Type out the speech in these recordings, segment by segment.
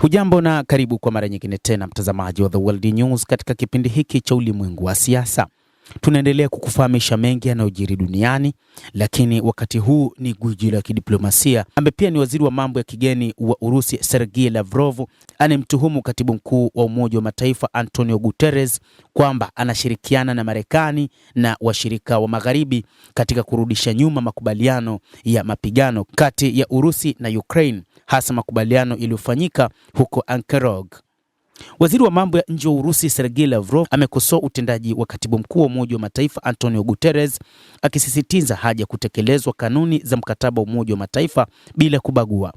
Hujambo na karibu kwa mara nyingine tena mtazamaji wa The World News katika kipindi hiki cha ulimwengu wa siasa. Tunaendelea kukufahamisha mengi yanayojiri duniani, lakini wakati huu ni gwiji la kidiplomasia ambaye pia ni waziri wa mambo ya kigeni wa Urusi Sergei Lavrov anemtuhumu katibu mkuu wa Umoja wa Mataifa Antonio Guterres kwamba anashirikiana na Marekani na washirika wa Magharibi katika kurudisha nyuma makubaliano ya mapigano kati ya Urusi na Ukraine, hasa makubaliano yaliyofanyika huko Ankaragod. Waziri wa mambo ya nje wa Urusi Sergei Lavrov amekosoa utendaji wa katibu mkuu wa Umoja wa Mataifa Antonio Guterres, akisisitiza haja ya kutekelezwa kanuni za mkataba wa Umoja wa Mataifa bila kubagua.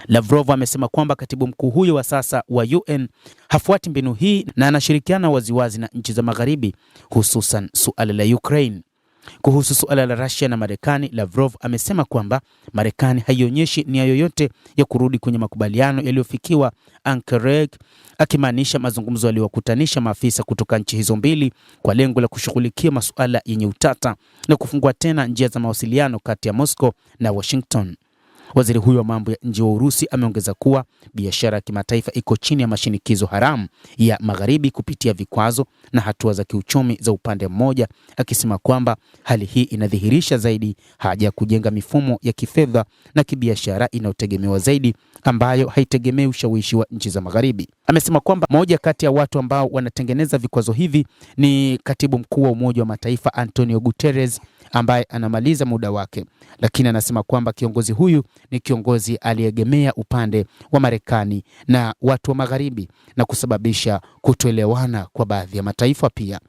Lavrov amesema kwamba katibu mkuu huyo wa sasa wa UN hafuati mbinu hii na anashirikiana waziwazi na nchi za Magharibi, hususan suala la Ukraine. Kuhusu suala la Russia na Marekani, Lavrov amesema kwamba Marekani haionyeshi nia yoyote ya kurudi kwenye makubaliano yaliyofikiwa Ankaragod, akimaanisha mazungumzo yaliyowakutanisha maafisa kutoka nchi hizo mbili kwa lengo la kushughulikia masuala yenye utata na kufungua tena njia za mawasiliano kati ya Moscow na Washington. Waziri huyo wa mambo ya nje wa Urusi ameongeza kuwa biashara ya kimataifa iko chini ya mashinikizo haramu ya Magharibi kupitia vikwazo na hatua za kiuchumi za upande mmoja, akisema kwamba hali hii inadhihirisha zaidi haja ya kujenga mifumo ya kifedha na kibiashara inayotegemewa zaidi, ambayo haitegemei ushawishi wa nchi za Magharibi. Amesema kwamba moja kati ya watu ambao wanatengeneza vikwazo hivi ni katibu mkuu wa Umoja wa Mataifa Antonio Guterres, ambaye anamaliza muda wake, lakini anasema kwamba kiongozi huyu ni kiongozi aliyegemea upande wa Marekani na watu wa Magharibi na kusababisha kutoelewana kwa baadhi ya mataifa pia.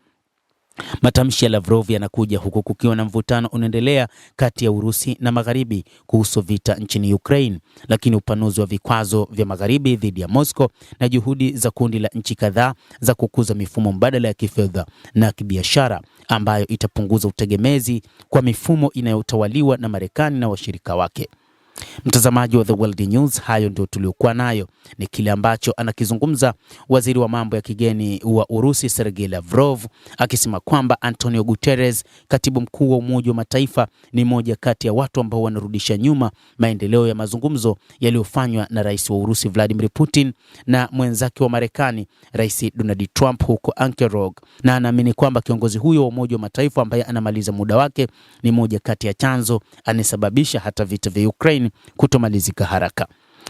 Matamshi ya Lavrov yanakuja huku kukiwa na mvutano unaendelea kati ya Urusi na Magharibi kuhusu vita nchini Ukraine, lakini upanuzi wa vikwazo vya Magharibi dhidi ya Moscow na juhudi za kundi la nchi kadhaa za kukuza mifumo mbadala ya kifedha na kibiashara ambayo itapunguza utegemezi kwa mifumo inayotawaliwa na Marekani na washirika wake. Mtazamaji wa The World News, hayo ndio tuliokuwa nayo. Ni kile ambacho anakizungumza waziri wa mambo ya kigeni wa Urusi Sergei Lavrov, akisema kwamba Antonio Guterres, katibu mkuu wa Umoja wa Mataifa, ni moja kati ya watu ambao wanarudisha nyuma maendeleo ya mazungumzo yaliyofanywa na rais wa Urusi Vladimir Putin na mwenzake wa Marekani Rais Donald Trump huko Ankaragod, na anaamini kwamba kiongozi huyo wa Umoja wa Mataifa ambaye anamaliza muda wake ni moja kati ya chanzo anesababisha hata vita vya Ukraine kutomalizika haraka.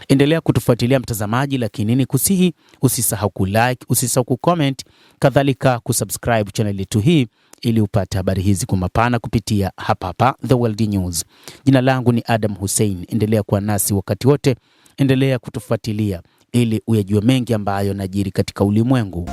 Endelea kutufuatilia mtazamaji, lakini ni kusihi usisahau kulike, usisahau kucomment, kadhalika kusubscribe channel yetu hii ili upate habari hizi kwa mapana kupitia hapa The World News. Jina langu ni Adam Hussein. Endelea kuwa nasi wakati wote, endelea kutufuatilia ili uyajue mengi ambayo yanajiri katika ulimwengu.